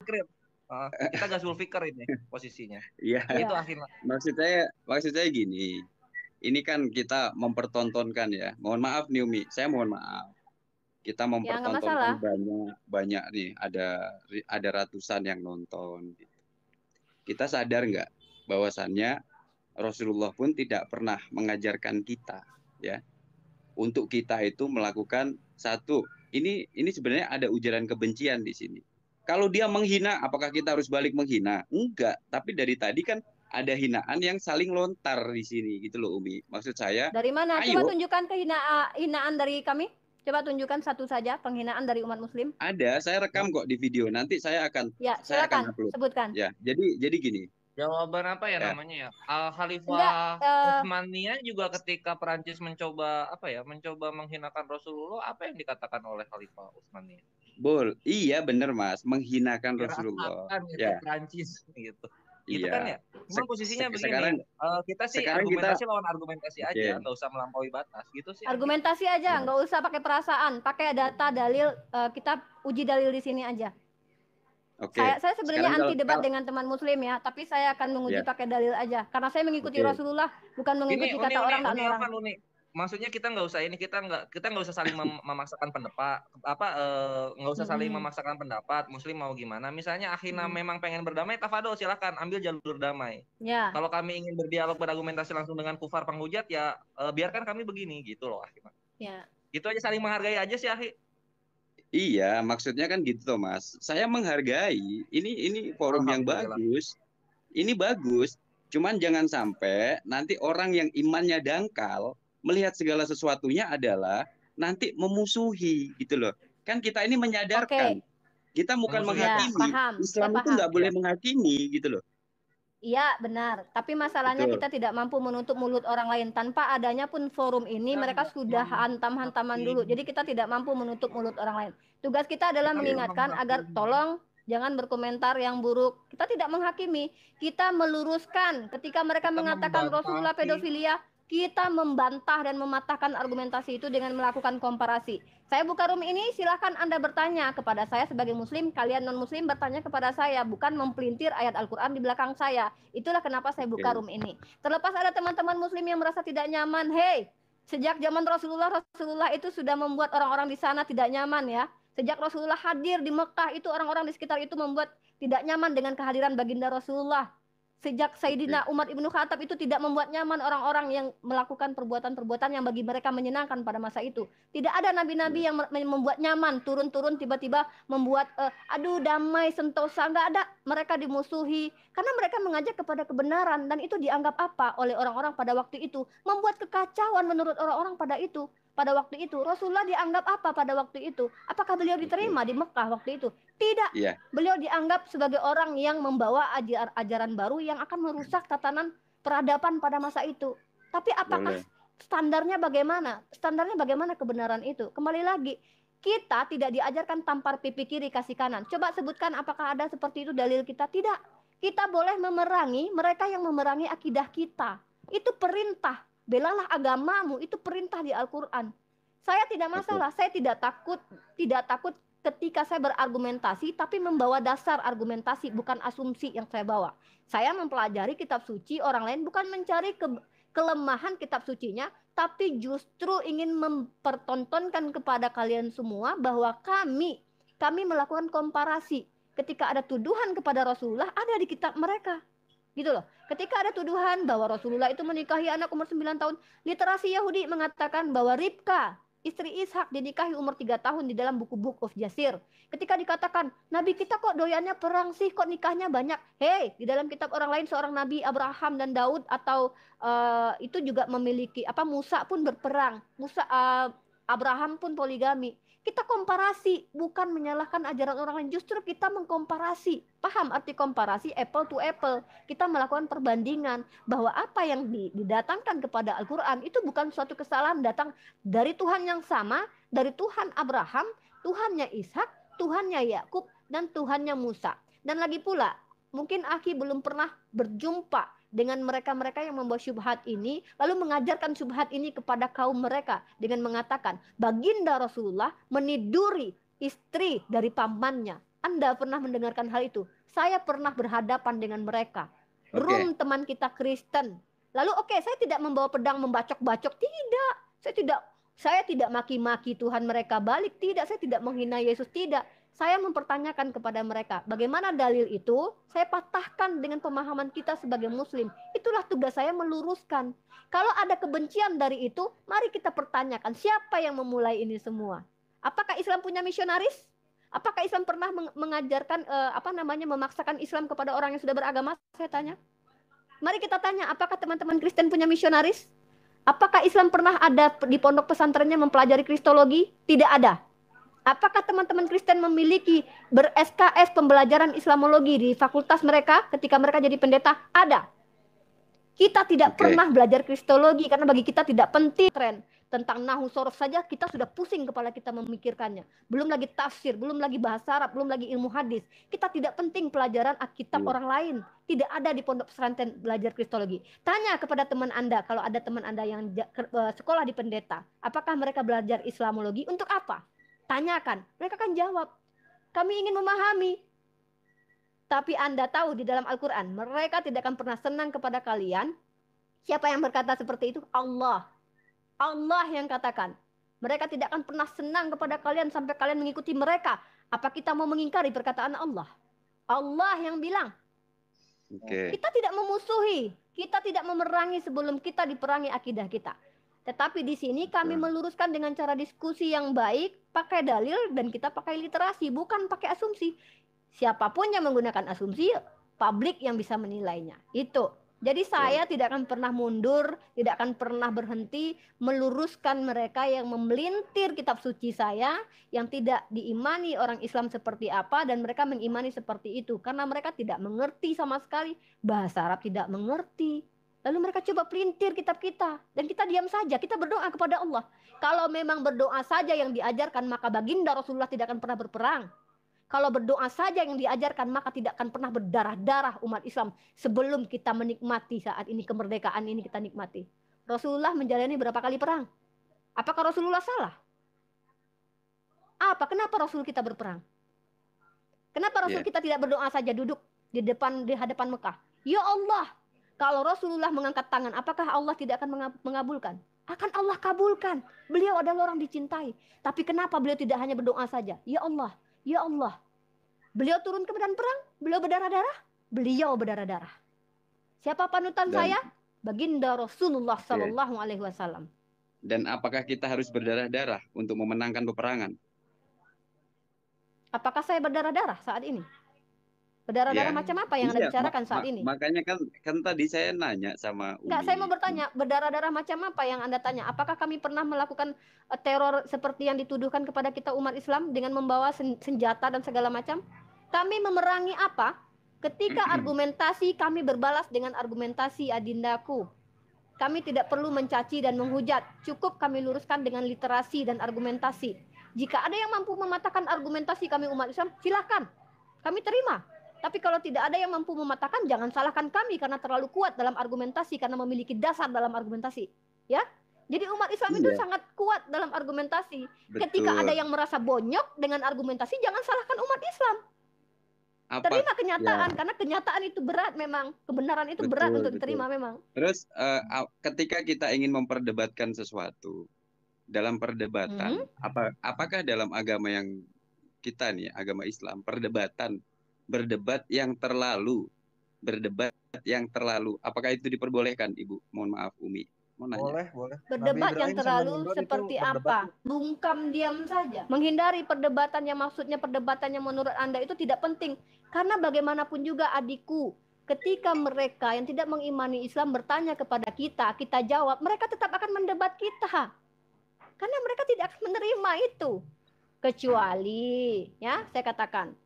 Fikri. Kita Ghazul Fikri ini posisinya. Iya. Itu akhirnya. Maksud saya gini. Ini kan kita mempertontonkan ya. Mohon maaf nih Umi, saya mohon maaf. Kita Ya, nggak masalah. mempertontonkan banyak nih, ada ratusan yang nonton. Kita sadar nggak bahwasannya Rasulullah pun tidak pernah mengajarkan kita ya untuk kita itu melakukan satu. Ini sebenarnya ada ujaran kebencian di sini. Kalau dia menghina, apakah kita harus balik menghina? Enggak. Tapi dari tadi kan ada hinaan yang saling lontar di sini gitu loh Umi. Maksud saya, Dari mana? ayo. Coba tunjukkan hinaan dari kami. Coba tunjukkan satu saja penghinaan dari umat muslim. Ada, saya rekam kok di video. Nanti saya akan upload. Sebutkan. Ya, jadi gini. Jawaban apa ya namanya ya? Khalifah Utsmaniyah juga ketika Perancis mencoba menghinakan Rasulullah, apa yang dikatakan oleh Khalifah Utsmaniyah? Iya benar Mas, menghinakan Rasulullah. Ya. Perancis gitu. Gitu kan ya. Memang posisinya begini. Kita sih argumentasi lawan argumentasi aja, nggak usah melampaui batas gitu sih. Argumentasi aja, nggak usah pakai perasaan, pakai data, dalil. Kita uji dalil di sini aja. Saya sebenarnya anti debat dengan teman muslim ya, tapi saya akan menguji pakai dalil aja. Karena saya mengikuti Rasulullah, bukan mengikuti kata orang dan orang. Maksudnya kita nggak usah kita nggak usah saling memaksakan pendapat, nggak usah saling memaksakan pendapat. Muslim mau gimana? Misalnya akhirnya memang pengen berdamai, tafadhol silakan ambil jalur damai. Ya. Kalau kami ingin berdialog berargumentasi langsung dengan kufar penghujat ya biarkan kami begini gitu loh akhirnya. Ya. Gitu aja, saling menghargai aja sih akhi. Iya, maksudnya kan gitu Mas. Saya menghargai. Ini forum yang bagus. Ini bagus. Cuman jangan sampai nanti orang yang imannya dangkal melihat segala sesuatunya adalah nanti memusuhi gitu loh. Kan kita ini menyadarkan. Kita bukan menghakimi. Islam itu nggak boleh menghakimi gitu loh. Iya benar, tapi masalahnya kita tidak mampu menutup mulut orang lain. Tanpa adanya pun forum ini, mereka sudah hantam-hantaman dulu. Jadi kita tidak mampu menutup mulut orang lain. Tugas kita adalah mengingatkan agar tolong jangan berkomentar yang buruk. Kita tidak menghakimi, kita meluruskan. Ketika mereka mengatakan Rasulullah pedofilia, kita membantah dan mematahkan argumentasi itu dengan melakukan komparasi. Saya buka room ini, silahkan Anda bertanya kepada saya sebagai muslim, kalian non-muslim bertanya kepada saya, bukan mempelintir ayat Al-Quran di belakang saya. Itulah kenapa saya buka room ini. Terlepas ada teman-teman muslim yang merasa tidak nyaman, hey, sejak zaman Rasulullah itu sudah membuat orang-orang di sana tidak nyaman ya. Sejak Rasulullah hadir di Mekah, itu orang-orang di sekitar itu membuat tidak nyaman dengan kehadiran baginda Rasulullah. Sejak Sayyidina Umar ibnu Khattab itu tidak membuat nyaman orang-orang yang melakukan perbuatan-perbuatan yang bagi mereka menyenangkan pada masa itu. Tidak ada nabi-nabi yang membuat nyaman, turun-turun tiba-tiba membuat aduh damai sentosa, nggak ada. Mereka dimusuhi karena mereka mengajak kepada kebenaran dan itu dianggap apa oleh orang-orang pada waktu itu, membuat kekacauan menurut orang-orang pada itu. Pada waktu itu Rasulullah dianggap apa pada waktu itu? Apakah beliau diterima di Mekah waktu itu? Tidak. Beliau dianggap sebagai orang yang membawa ajaran baru yang akan merusak tatanan peradaban pada masa itu. Tapi apakah standarnya bagaimana? Standarnya bagaimana kebenaran itu? Kembali lagi, kita tidak diajarkan tampar pipi kiri kasih kanan. Coba sebutkan apakah ada seperti itu dalil kita? Tidak. Kita boleh memerangi mereka yang memerangi akidah kita. Itu perintah. Belalah agamamu, itu perintah di Al-Quran. Saya tidak masalah, saya tidak takut ketika saya berargumentasi, tapi membawa dasar argumentasi, bukan asumsi yang saya bawa. Saya mempelajari kitab suci orang lain, bukan mencari kelemahan kitab sucinya, tapi justru ingin mempertontonkan kepada kalian semua bahwa kami melakukan komparasi. Ketika ada tuduhan kepada Rasulullah, ada di kitab mereka. Gitu loh. Ketika ada tuduhan bahwa Rasulullah itu menikahi anak umur 9 tahun, literasi Yahudi mengatakan bahwa Ribka, istri Ishak, dinikahi umur 3 tahun di dalam buku Book of Jasir. Ketika dikatakan, Nabi kita kok doyannya perang sih, kok nikahnya banyak. Hei, di dalam kitab orang lain seorang Nabi Abraham dan Daud atau itu juga memiliki Musa pun berperang. Abraham pun poligami. Kita komparasi, bukan menyalahkan ajaran orang lain. Justru kita mengkomparasi. Paham arti komparasi? Apple to apple. Kita melakukan perbandingan bahwa apa yang didatangkan kepada Al-Quran itu bukan suatu kesalahan datang dari Tuhan yang sama, dari Tuhan Abraham, Tuhannya Ishak, Tuhannya Yakub, dan Tuhannya Musa. Dan lagi pula, mungkin Aki belum pernah berjumpa dengan mereka-mereka yang membawa syubhat ini, lalu mengajarkan syubhat ini kepada kaum mereka dengan mengatakan baginda Rasulullah meniduri istri dari pamannya. Anda pernah mendengarkan hal itu? Saya pernah berhadapan dengan mereka. Room teman kita Kristen. Lalu saya tidak membawa pedang membacok-bacok, tidak. Saya tidak maki-maki Tuhan mereka balik, tidak. Saya tidak menghina Yesus, tidak. Saya mempertanyakan kepada mereka, bagaimana dalil itu? Saya patahkan dengan pemahaman kita sebagai muslim. Itulah tugas saya, meluruskan. Kalau ada kebencian dari itu, mari kita pertanyakan, siapa yang memulai ini semua? Apakah Islam punya misionaris? Apakah Islam pernah mengajarkan memaksakan Islam kepada orang yang sudah beragama? Saya tanya. Mari kita tanya, apakah teman-teman Kristen punya misionaris? Apakah Islam pernah ada di pondok pesantrennya mempelajari kristologi? Tidak ada. Apakah teman-teman Kristen memiliki ber-SKS pembelajaran Islamologi di fakultas mereka ketika mereka jadi pendeta? Ada. Kita tidak pernah belajar kristologi karena bagi kita tidak penting. Tren tentang nahu sorof saja kita sudah pusing kepala kita memikirkannya. Belum lagi tafsir, belum lagi bahasa Arab, belum lagi ilmu hadis. Kita tidak penting pelajaran Alkitab orang lain. Tidak ada di pondok pesantren belajar kristologi. Tanya kepada teman Anda, kalau ada teman Anda yang sekolah di pendeta, apakah mereka belajar Islamologi? Untuk apa? Tanyakan, mereka akan jawab, kami ingin memahami. Tapi Anda tahu di dalam Al-Quran, mereka tidak akan pernah senang kepada kalian. Siapa yang berkata seperti itu? Allah. Allah yang katakan. Mereka tidak akan pernah senang kepada kalian sampai kalian mengikuti mereka. Apa kita mau mengingkari perkataan Allah? Allah yang bilang. Kita tidak memusuhi, kita tidak memerangi sebelum kita diperangi akidah kita. Tetapi di sini kami meluruskan dengan cara diskusi yang baik, pakai dalil dan kita pakai literasi, bukan pakai asumsi. Siapapun yang menggunakan asumsi, publik yang bisa menilainya. Itu. Jadi saya tidak akan pernah mundur, tidak akan pernah berhenti meluruskan mereka yang memelintir kitab suci saya, yang tidak diimani orang Islam seperti apa, dan mereka mengimani seperti itu. Karena mereka tidak mengerti sama sekali, bahasa Arab tidak mengerti. Lalu mereka coba pelintir kitab kita. Dan kita diam saja, kita berdoa kepada Allah. Kalau memang berdoa saja yang diajarkan, maka baginda Rasulullah tidak akan pernah berperang. Kalau berdoa saja yang diajarkan, maka tidak akan pernah berdarah-darah umat Islam. Sebelum kita menikmati saat ini, kemerdekaan ini kita nikmati. Rasulullah menjalani berapa kali perang? Apakah Rasulullah salah? Kenapa Rasul kita berperang? Kenapa Rasul kita tidak berdoa saja duduk di hadapan Mekah? Ya Allah, kalau Rasulullah mengangkat tangan, apakah Allah tidak akan mengabulkan? Akan Allah kabulkan. Beliau adalah orang dicintai. Tapi kenapa beliau tidak hanya berdoa saja? Ya Allah, ya Allah. Beliau turun ke medan perang, beliau berdarah-darah, beliau berdarah-darah. Siapa panutan saya? Baginda Rasulullah Sallallahu Alaihi Wasallam. Dan apakah kita harus berdarah-darah untuk memenangkan peperangan? Apakah saya berdarah-darah saat ini? Berdarah-darah macam apa yang Anda bicarakan saat ini? Makanya kan tadi saya nanya sama Umi. Enggak, saya mau bertanya, berdarah-darah macam apa yang Anda tanya? Apakah kami pernah melakukan teror seperti yang dituduhkan kepada kita umat Islam dengan membawa senjata dan segala macam? Kami memerangi apa? Ketika argumentasi kami berbalas dengan argumentasi, adindaku. Kami tidak perlu mencaci dan menghujat. Cukup kami luruskan dengan literasi dan argumentasi. Jika ada yang mampu mematahkan argumentasi kami umat Islam, silakan. Kami terima. Tapi kalau tidak ada yang mampu mematahkan, jangan salahkan kami karena terlalu kuat dalam argumentasi, karena memiliki dasar dalam argumentasi. Ya, jadi umat Islam itu sangat kuat dalam argumentasi. Betul. Ketika ada yang merasa bonyok dengan argumentasi, jangan salahkan umat Islam. Terima kenyataan, karena kenyataan itu berat memang. Kebenaran itu berat untuk diterima memang. Terus ketika kita ingin memperdebatkan sesuatu, dalam perdebatan, apakah dalam agama yang kita nih, agama Islam, berdebat yang terlalu, apakah itu diperbolehkan, Ibu? Mohon maaf, Umi. Boleh. Berdebat yang terlalu seperti apa? Bungkam diam saja. Menghindari perdebatan yang maksudnya perdebatan yang menurut Anda itu tidak penting. Karena bagaimanapun juga adikku, ketika mereka yang tidak mengimani Islam bertanya kepada kita, kita jawab, mereka tetap akan mendebat kita. Karena mereka tidak akan menerima itu. Kecuali, ya, saya katakan,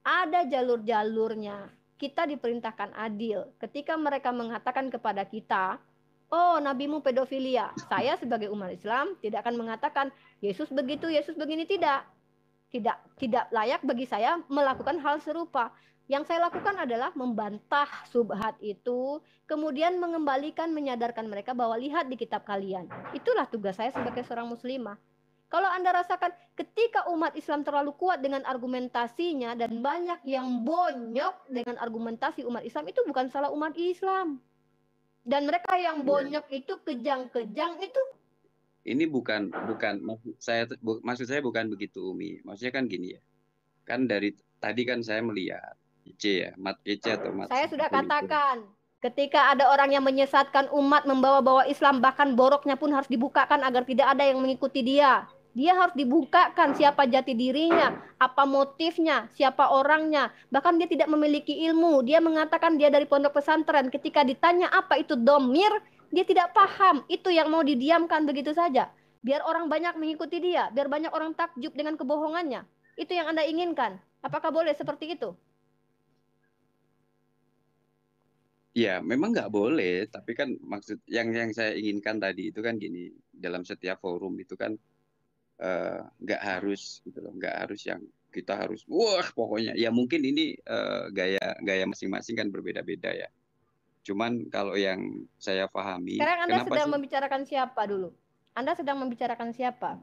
ada jalur-jalurnya. Kita diperintahkan adil. Ketika mereka mengatakan kepada kita, oh, nabimu pedofilia. Saya sebagai umat Islam tidak akan mengatakan Yesus begitu, Yesus begini, tidak. Tidak layak bagi saya melakukan hal serupa. Yang saya lakukan adalah membantah subhat itu, kemudian mengembalikan, menyadarkan mereka bahwa lihat di kitab kalian. Itulah tugas saya sebagai seorang muslimah. Kalau Anda rasakan ketika umat Islam terlalu kuat dengan argumentasinya dan banyak yang bonyok dengan argumentasi umat Islam, itu bukan salah umat Islam. Dan mereka yang bonyok itu kejang-kejang itu. Ini bukan maksud saya bukan begitu, Umi. Maksudnya kan gini ya. Kan dari tadi kan saya melihat kece ya, mat kece atau mat. Saya sudah katakan, ketika ada orang yang menyesatkan umat membawa-bawa Islam, bahkan boroknya pun harus dibukakan agar tidak ada yang mengikuti dia. Dia harus dibukakan siapa jati dirinya, apa motifnya, siapa orangnya. Bahkan dia tidak memiliki ilmu. Dia mengatakan dia dari pondok pesantren. Ketika ditanya apa itu domir, dia tidak paham. Itu yang mau didiamkan begitu saja. Biar orang banyak mengikuti dia. Biar banyak orang takjub dengan kebohongannya. Itu yang Anda inginkan. Apakah boleh seperti itu? Ya, memang nggak boleh. Tapi kan maksud yang saya inginkan tadi itu kan gini. Dalam setiap forum itu kan nggak harus gitu loh, nggak harus yang kita harus wah pokoknya ya mungkin ini gaya masing-masing kan berbeda-beda ya. Cuman kalau yang saya pahami, sekarang Anda kenapa sedang sih? membicarakan siapa dulu? Anda sedang membicarakan siapa?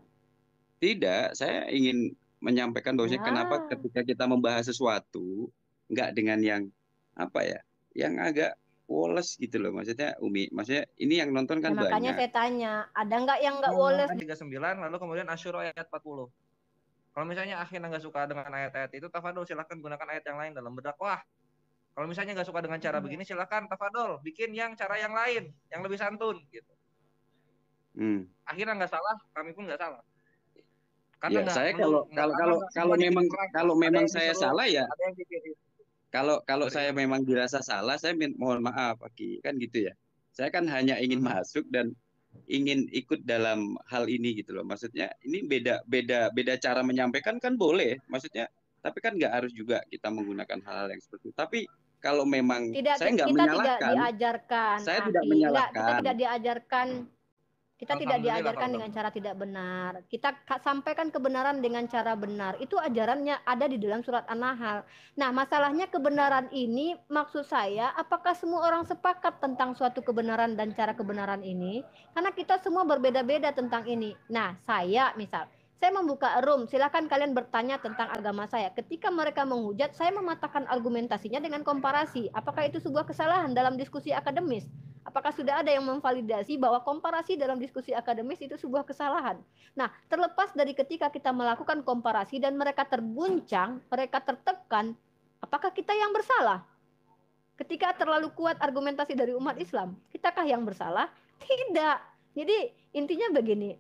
Tidak, saya ingin menyampaikan bahwa kenapa ketika kita membahas sesuatu nggak dengan yang apa ya, yang agak woles gitu loh, maksudnya Umi, maksudnya ini yang nonton kan Ya, makanya banyak. saya tanya, ada nggak yang nggak woles? 39 lalu kemudian Asyura ayat 40. Kalau misalnya akhirnya nggak suka dengan ayat-ayat itu, tafadol silahkan gunakan ayat yang lain dalam berdakwah. Kalau misalnya nggak suka dengan cara begini, silahkan tafadol bikin yang cara yang lain, yang lebih santun gitu. Akhirnya nggak salah, kami pun nggak salah. Karena ya, saya kalau memang saya salah ya. Kalau saya memang dirasa salah, saya mohon maaf, Aki. Kan gitu ya. Saya kan hanya ingin masuk dan ingin ikut dalam hal ini gitu loh. Maksudnya ini beda cara menyampaikan kan boleh. Maksudnya tapi kan nggak harus juga kita menggunakan hal-hal yang seperti itu. Tapi kalau memang saya nggak menyalahkan, tidak diajarkan, saya tidak menyalahkan. Kita tidak diajarkan. Kita tidak diajarkan dengan cara tidak benar. Kita sampaikan kebenaran dengan cara benar. Itu ajarannya ada di dalam surat An-Nahl. Nah, masalahnya kebenaran ini maksud saya, apakah semua orang sepakat tentang suatu kebenaran dan cara kebenaran ini? Karena kita semua berbeda-beda tentang ini. Nah, saya membuka room, silakan kalian bertanya tentang agama saya. Ketika mereka menghujat, saya mematahkan argumentasinya dengan komparasi. Apakah itu sebuah kesalahan dalam diskusi akademis? Apakah sudah ada yang memvalidasi bahwa komparasi dalam diskusi akademis itu sebuah kesalahan? Nah, terlepas dari ketika kita melakukan komparasi dan mereka terguncang, mereka tertekan, apakah kita yang bersalah? Ketika terlalu kuat argumentasi dari umat Islam, kitakah yang bersalah? Tidak. Jadi intinya begini,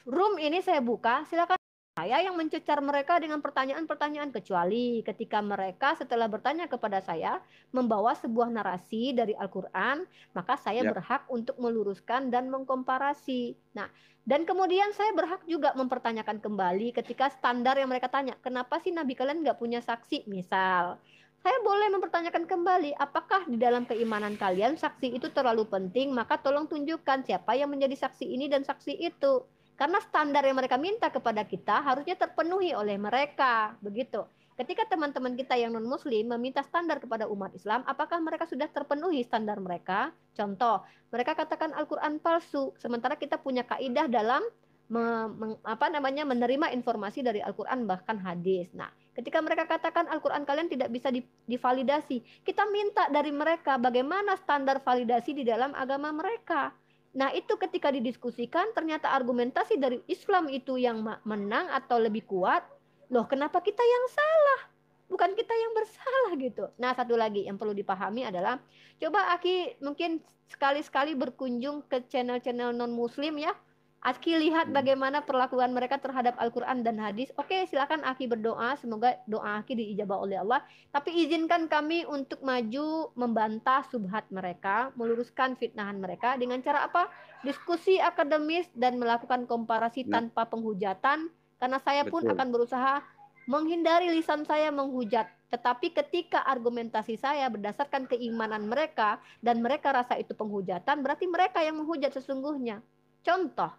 room ini saya buka, silakan saya yang mencecar mereka dengan pertanyaan-pertanyaan, kecuali ketika mereka setelah bertanya kepada saya membawa sebuah narasi dari Al-Quran, maka saya berhak untuk meluruskan dan mengkomparasi. Nah, dan kemudian saya berhak juga mempertanyakan kembali ketika standar yang mereka tanya, kenapa sih Nabi kalian nggak punya saksi? Misal, saya boleh mempertanyakan kembali, apakah di dalam keimanan kalian saksi itu terlalu penting? Maka tolong tunjukkan siapa yang menjadi saksi ini dan saksi itu. Karena standar yang mereka minta kepada kita harusnya terpenuhi oleh mereka, begitu. Ketika teman-teman kita yang non-muslim meminta standar kepada umat Islam, apakah mereka sudah terpenuhi standar mereka? Contoh, mereka katakan Al-Quran palsu, sementara kita punya kaidah dalam menerima informasi dari Al-Quran bahkan hadis. Nah, ketika mereka katakan Al-Quran kalian tidak bisa divalidasi, kita minta dari mereka bagaimana standar validasi di dalam agama mereka. Nah, itu ketika didiskusikan ternyata argumentasi dari Islam itu yang menang atau lebih kuat. Loh, kenapa kita yang salah? Bukan kita yang bersalah gitu. Nah, satu lagi yang perlu dipahami adalah, coba Aki mungkin sekali-sekali berkunjung ke channel-channel non-muslim ya. Aki lihat bagaimana perlakuan mereka terhadap Al-Quran dan hadis. Oke, silakan Aki berdoa, semoga doa Aki diijabah oleh Allah. Tapi izinkan kami untuk maju membantah subhat mereka, meluruskan fitnahan mereka dengan cara apa? Diskusi akademis dan melakukan komparasi tanpa penghujatan. Karena saya pun akan berusaha menghindari lisan saya menghujat. Tetapi ketika argumentasi saya berdasarkan keimanan mereka dan mereka rasa itu penghujatan, berarti mereka yang menghujat sesungguhnya. Contoh,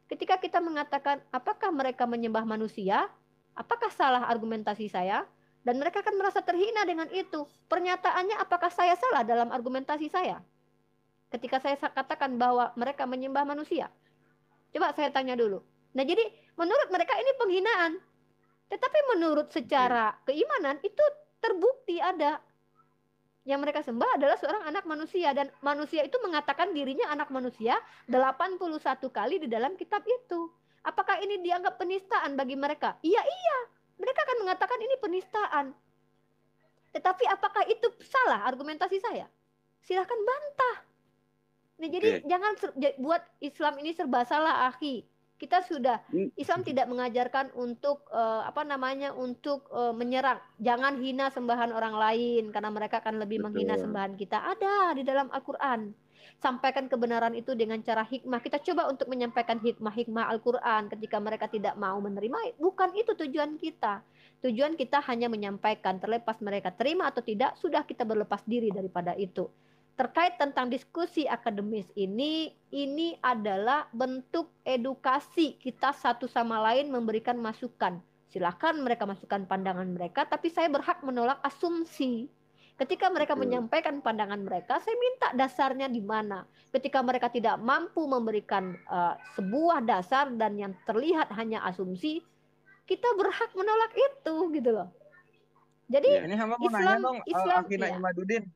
ketika kita mengatakan apakah mereka menyembah manusia, apakah salah argumentasi saya? Dan mereka akan merasa terhina dengan itu. Pernyataannya apakah saya salah dalam argumentasi saya? Ketika saya katakan bahwa mereka menyembah manusia. Coba saya tanya dulu, Nah, jadi menurut mereka ini penghinaan. Tetapi menurut secara keimanan itu terbukti ada. Yang mereka sembah adalah seorang anak manusia, dan manusia itu mengatakan dirinya anak manusia 81 kali di dalam kitab itu. Apakah ini dianggap penistaan bagi mereka? Iya, iya. Mereka akan mengatakan ini penistaan. Tetapi apakah itu salah argumentasi saya? Silahkan bantah. Nah, jadi jangan buat Islam ini serba salah, akhi. Kita sudah, Islam tidak mengajarkan untuk untuk menyerang. Jangan hina sembahan orang lain karena mereka akan lebih menghina sembahan kita. Ada di dalam Al-Qur'an. Sampaikan kebenaran itu dengan cara hikmah. Kita coba untuk menyampaikan hikmah-hikmah Al-Qur'an ketika mereka tidak mau menerima. Bukan itu tujuan kita. Tujuan kita hanya menyampaikan, terlepas mereka terima atau tidak, sudah kita berlepas diri daripada itu. Terkait tentang diskusi akademis ini adalah bentuk edukasi kita satu sama lain memberikan masukan. Silakan mereka masukkan pandangan mereka, tapi saya berhak menolak asumsi. Ketika mereka menyampaikan pandangan mereka, saya minta dasarnya di mana. Ketika mereka tidak mampu memberikan sebuah dasar dan yang terlihat hanya asumsi, kita berhak menolak itu, gitu loh. Jadi ini hamba mau nanya dong, Afina Imaduddin.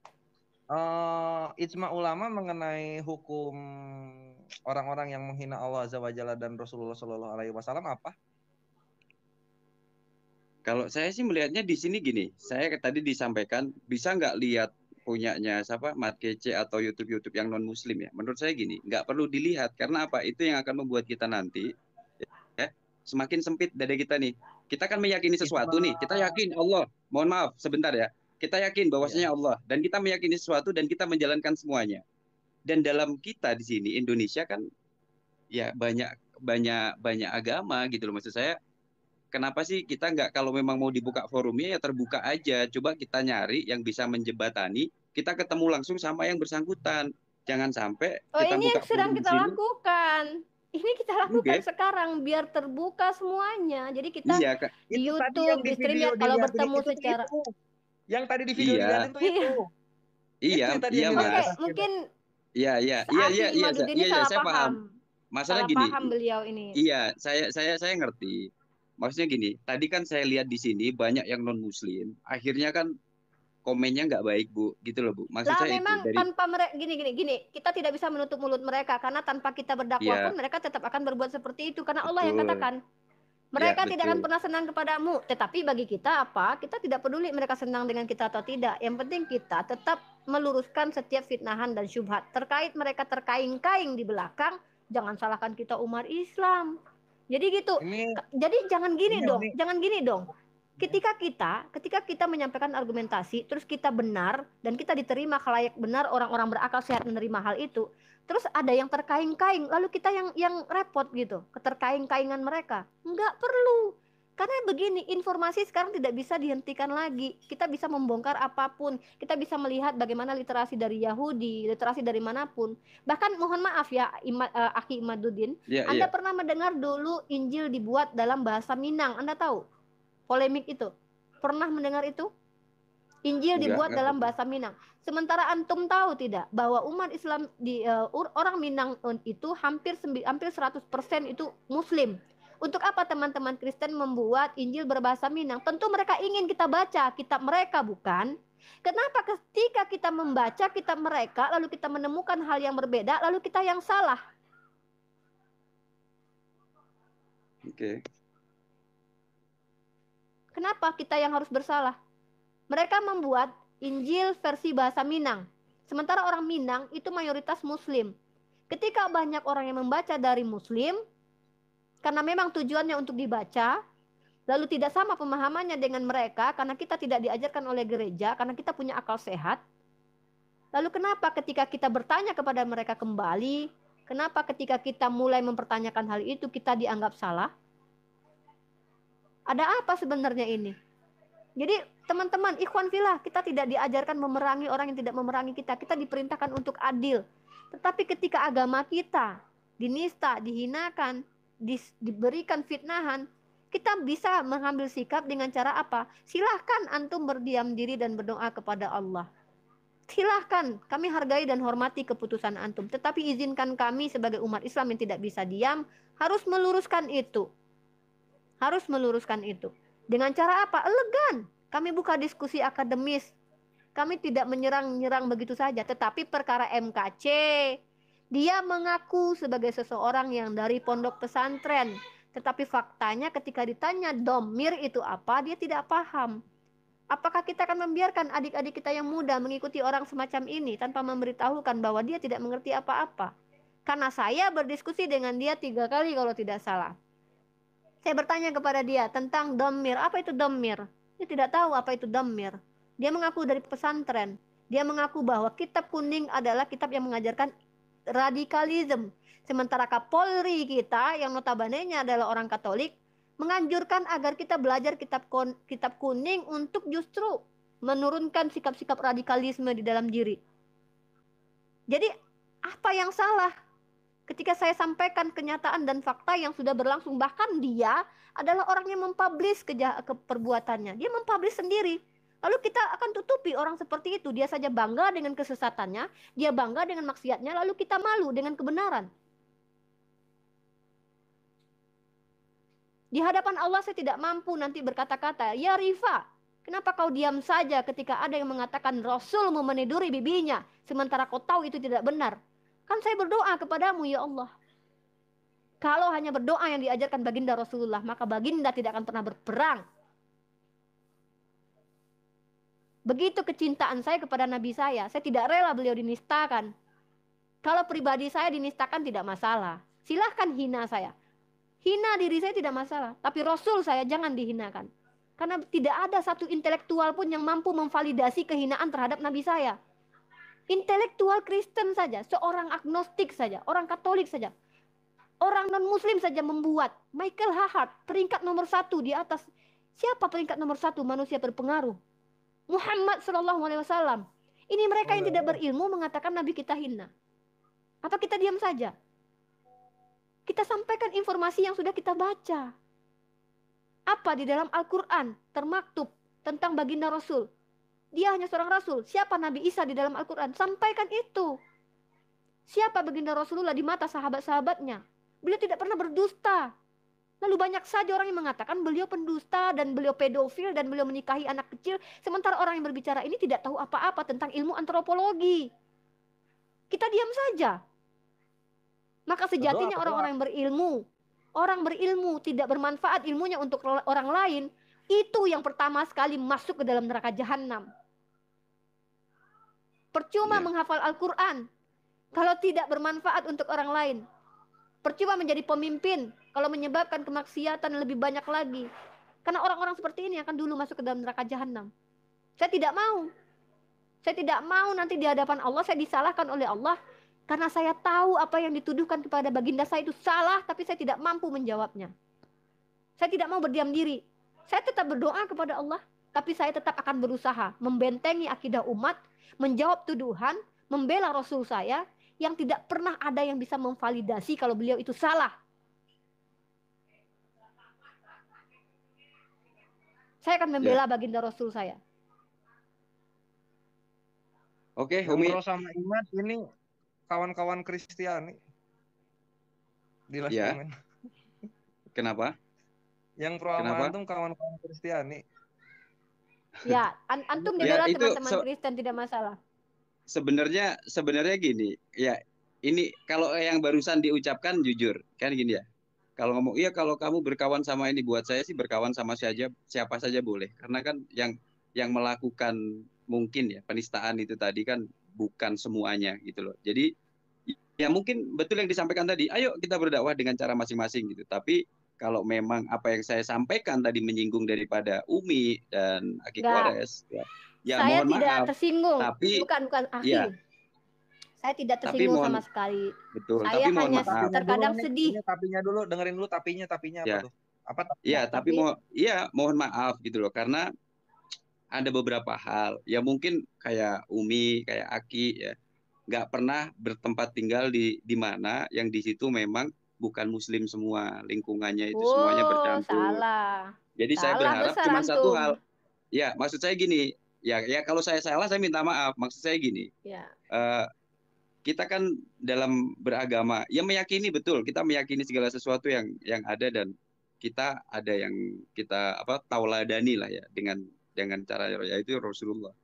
Ijma ulama mengenai hukum orang-orang yang menghina Allah Azza wa Jalla dan Rasulullah Shallallahu Alaihi Wasallam apa? Kalau saya sih melihatnya di sini gini, saya tadi disampaikan bisa nggak lihat punyanya siapa Mat Kece atau YouTube yang non Muslim ya. Menurut saya gini, nggak perlu dilihat karena apa? Itu yang akan membuat kita nanti ya semakin sempit dada kita nih. Kita kan meyakini sesuatu nih, kita yakin Allah. Mohon maaf sebentar ya. Kita yakin bahwasanya Allah dan kita meyakini sesuatu dan kita menjalankan semuanya. Dan dalam kita di sini Indonesia kan ya banyak agama gitu loh, maksud saya. Kenapa sih kita nggak, kalau memang mau dibuka forumnya ya terbuka aja. Coba kita nyari yang bisa menjembatani, kita ketemu langsung sama yang bersangkutan. Jangan sampai kita ini buka yang sedang kita lakukan. Ini kita lakukan okay. sekarang biar terbuka semuanya. Jadi kita di itu YouTube, di StreamYard kalau bertemu secara itu. Yang tadi di video dilihatin tuh itu. Iya, Mas. Mungkin iya, saya paham. Masalah gini. Paham beliau ini. Iya, saya ngerti. Maksudnya gini, tadi kan saya lihat di sini banyak yang non Muslim, akhirnya kan komennya nggak baik Bu, gitu loh Bu. Maksud saya memang itu tanpa mereka gini, kita tidak bisa menutup mulut mereka karena tanpa kita berdakwah pun mereka tetap akan berbuat seperti itu karena Allah yang katakan mereka tidak akan pernah senang kepadamu. Tetapi bagi kita apa? Kita tidak peduli mereka senang dengan kita atau tidak. Yang penting kita tetap meluruskan setiap fitnahan dan syubhat terkait mereka terkaing-kaing di belakang. Jangan salahkan kita umat Islam. Jadi gitu. Jadi jangan gini dong. Ketika kita menyampaikan argumentasi, terus kita benar dan kita diterima khalayak benar, orang-orang berakal sehat menerima hal itu, terus ada yang terkaing-kaing, lalu kita yang repot gitu, keterkaing-kaingan mereka. Enggak perlu. Karena begini, informasi sekarang tidak bisa dihentikan lagi. Kita bisa membongkar apapun. Kita bisa melihat bagaimana literasi dari Yahudi, literasi dari manapun. Bahkan mohon maaf ya, Akhi Imaduddin, Anda pernah mendengar dulu Injil dibuat dalam bahasa Minang? Anda tahu? Polemik itu. Pernah mendengar itu? Injil dibuat dalam bahasa Minang. Sementara antum tahu tidak bahwa umat Islam di orang Minang itu hampir 100% itu Muslim. Untuk apa teman-teman Kristen membuat Injil berbahasa Minang? Tentu mereka ingin kita baca kitab mereka, bukan? Kenapa ketika kita membaca kitab mereka, lalu kita menemukan hal yang berbeda, lalu kita yang salah? Oke. Kenapa kita yang harus bersalah? Mereka membuat Injil versi bahasa Minang. Sementara orang Minang itu mayoritas Muslim. Ketika banyak orang yang membaca dari Muslim, karena memang tujuannya untuk dibaca, lalu tidak sama pemahamannya dengan mereka, karena kita tidak diajarkan oleh gereja, karena kita punya akal sehat. Lalu kenapa ketika kita bertanya kepada mereka kembali, kenapa ketika kita mulai mempertanyakan hal itu, kita dianggap salah? Ada apa sebenarnya ini? Jadi teman-teman, ikhwan fillah, kita tidak diajarkan memerangi orang yang tidak memerangi kita. Kita diperintahkan untuk adil. Tetapi ketika agama kita dinista, dihinakan, diberikan fitnahan, kita bisa mengambil sikap dengan cara apa? Silahkan antum berdiam diri dan berdoa kepada Allah. Silahkan, kami hargai dan hormati keputusan antum. Tetapi izinkan kami sebagai umat Islam yang tidak bisa diam, harus meluruskan itu. Harus meluruskan itu. Dengan cara apa? Elegan. Kami buka diskusi akademis. Kami tidak menyerang-nyerang begitu saja. Tetapi perkara MKC, dia mengaku sebagai seseorang yang dari pondok pesantren. Tetapi faktanya ketika ditanya domir itu apa, dia tidak paham. Apakah kita akan membiarkan adik-adik kita yang muda mengikuti orang semacam ini tanpa memberitahukan bahwa dia tidak mengerti apa-apa? Karena saya berdiskusi dengan dia 3 kali kalau tidak salah. Saya bertanya kepada dia tentang domir. Apa itu domir? Dia tidak tahu apa itu domir. Dia mengaku dari pesantren. Dia mengaku bahwa kitab kuning adalah kitab yang mengajarkan radikalisme. Sementara Kapolri kita yang notabene-nya adalah orang Katolik menganjurkan agar kita belajar kitab kuning untuk justru menurunkan sikap-sikap radikalisme di dalam diri. Jadi apa yang salah ketika saya sampaikan kenyataan dan fakta yang sudah berlangsung? Bahkan dia adalah orang yang mempublish perbuatannya. Dia mempublish sendiri. Lalu kita akan tutupi orang seperti itu. Dia saja bangga dengan kesesatannya, dia bangga dengan maksiatnya, lalu kita malu dengan kebenaran. Di hadapan Allah saya tidak mampu nanti berkata-kata, ya Rifa, kenapa kau diam saja ketika ada yang mengatakan Rasul memeniduri bibinya, sementara kau tahu itu tidak benar. Kan saya berdoa kepadamu ya Allah. Kalau hanya berdoa yang diajarkan baginda Rasulullah, maka baginda tidak akan pernah berperang. Begitu kecintaan saya kepada Nabi saya tidak rela beliau dinistakan. Kalau pribadi saya dinistakan tidak masalah. Silahkan hina saya. Hina diri saya tidak masalah, tapi Rasul saya jangan dihinakan. Karena tidak ada satu intelektual pun yang mampu memvalidasi kehinaan terhadap Nabi saya. Intelektual Kristen saja, seorang agnostik saja, orang Katolik saja, orang non-Muslim saja membuat Michael Hahart peringkat nomor 1 di atas. Siapa peringkat nomor 1 manusia berpengaruh? Muhammad SAW. Ini mereka yang tidak berilmu mengatakan Nabi kita hina. Apa kita diam saja? Kita sampaikan informasi yang sudah kita baca. Apa di dalam Al-Quran termaktub tentang baginda Rasul? Dia hanya seorang Rasul. Siapa Nabi Isa di dalam Al-Quran? Sampaikan itu. Siapa baginda Rasulullah di mata sahabat-sahabatnya? Beliau tidak pernah berdusta. Lalu banyak saja orang yang mengatakan beliau pendusta dan beliau pedofil dan beliau menikahi anak kecil. Sementara orang yang berbicara ini tidak tahu apa-apa tentang ilmu antropologi. Kita diam saja. Maka sejatinya orang-orang yang orang berilmu tidak bermanfaat ilmunya untuk orang lain, itu yang pertama sekali masuk ke dalam neraka jahanam. Percuma menghafal Al-Quran kalau tidak bermanfaat untuk orang lain. Percuma menjadi pemimpin kalau menyebabkan kemaksiatan lebih banyak lagi. Karena orang-orang seperti ini akan dulu masuk ke dalam neraka jahanam. Saya tidak mau. Saya tidak mau nanti di hadapan Allah saya disalahkan oleh Allah. Karena saya tahu apa yang dituduhkan kepada baginda saya itu salah, tapi saya tidak mampu menjawabnya. Saya tidak mau berdiam diri. Saya tetap berdoa kepada Allah, tapi saya tetap akan berusaha membentengi akidah umat, menjawab tuduhan, membela Rasul saya, yang tidak pernah ada yang bisa memvalidasi kalau beliau itu salah. Saya akan membela baginda Rasul saya. Oke, Umi. Pro sama Imad ini kawan-kawan Kristiani di Last Comment. Kenapa? Yang pro sama antum kawan-kawan Kristiani. Ya, antum dibela teman-teman Kristen tidak masalah. Sebenarnya gini, ya ini kalau yang barusan diucapkan jujur kan gini ya. Kalau ngomong iya kalau kamu berkawan sama ini, buat saya sih berkawan sama siapa saja boleh. Karena kan yang melakukan mungkin ya penistaan itu tadi kan bukan semuanya gitu loh. Jadi ya mungkin betul yang disampaikan tadi, ayo kita berdakwah dengan cara masing-masing gitu. Tapi kalau memang apa yang saya sampaikan tadi menyinggung daripada Umi dan Aki Kores, ya saya mohon tidak maaf, tersinggung. Tapi bukan Aki. Ya. Saya tidak tersinggung sama sekali. Betul. Saya tapi hanya terkadang sedih. Tapinya dulu, dengerin dulu tapinya ya. apa tuh? Apa? Iya, tapi mohon maaf gitu loh, karena ada beberapa hal ya mungkin kayak Umi, kayak Aki ya nggak pernah bertempat tinggal di mana yang di situ memang bukan Muslim semua, lingkungannya itu semuanya bercampur. Salah. Jadi saya berharap cuma satu hal. Ya, maksud saya gini, ya kalau saya salah saya minta maaf. Maksud saya gini, Ya. Kita kan dalam beragama ya meyakini, betul, kita meyakini segala sesuatu yang ada, dan kita ada yang kita tauladani lah ya dengan cara yaitu Rasulullah.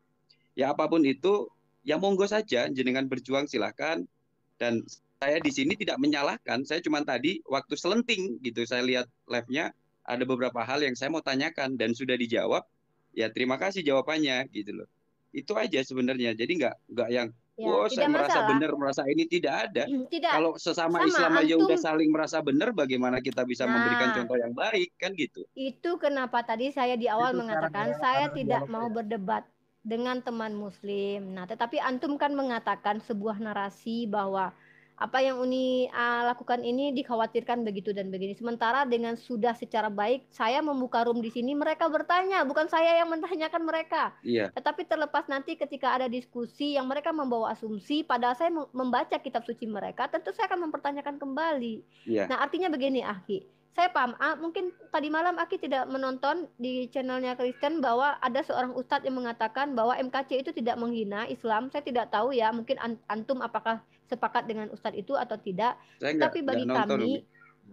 Ya apapun itu ya monggo saja jenengan berjuang, silahkan. Dan saya di sini tidak menyalahkan, saya cuma tadi waktu selenting gitu saya lihat live-nya ada beberapa hal yang saya mau tanyakan dan sudah dijawab. Ya terima kasih jawabannya gitu loh. Itu aja sebenarnya. Jadi nggak yang Ya, saya tidak merasa masalah. benar, merasa ini, tidak ada. Tidak. Kalau sesama Sama, Islam aja udah antum. saling merasa benar, bagaimana kita bisa memberikan Nah, contoh yang baik kan gitu. itu kenapa tadi saya di awal Itu cara mengatakan dialog, saya cara tidak dialognya mau ya. berdebat dengan teman muslim. Nah, tetapi antum kan mengatakan sebuah narasi bahwa apa yang Uni lakukan ini dikhawatirkan begitu dan begini. Sementara dengan sudah secara baik saya membuka room di sini, mereka bertanya, bukan saya yang menanyakan mereka. Iya, Tetapi terlepas nanti ketika ada diskusi yang mereka membawa asumsi, padahal saya membaca kitab suci mereka, tentu saya akan mempertanyakan kembali. iya, Nah, artinya begini, Akhi. Saya paham, mungkin tadi malam Aki tidak menonton di channelnya Kristen bahwa ada seorang ustadz yang mengatakan bahwa MKC itu tidak menghina Islam. Saya tidak tahu ya, mungkin antum apakah sepakat dengan ustadz itu atau tidak. saya Tapi nggak bagi nonton Umi. kami,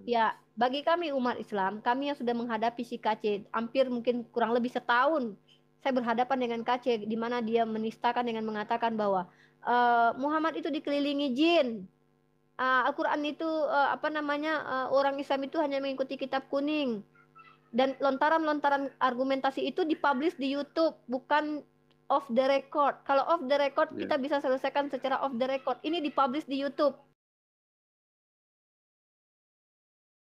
ya bagi kami umat Islam, kami yang sudah menghadapi si KC hampir mungkin kurang lebih setahun, saya berhadapan dengan KC di mana dia menistakan dengan mengatakan bahwa Muhammad itu dikelilingi jin. Al-Quran itu orang Islam itu hanya mengikuti kitab kuning, dan lontaran-lontaran argumentasi itu dipublish di YouTube, bukan off the record. Kalau off the record Iya. kita bisa selesaikan secara off the record, ini dipublish di YouTube.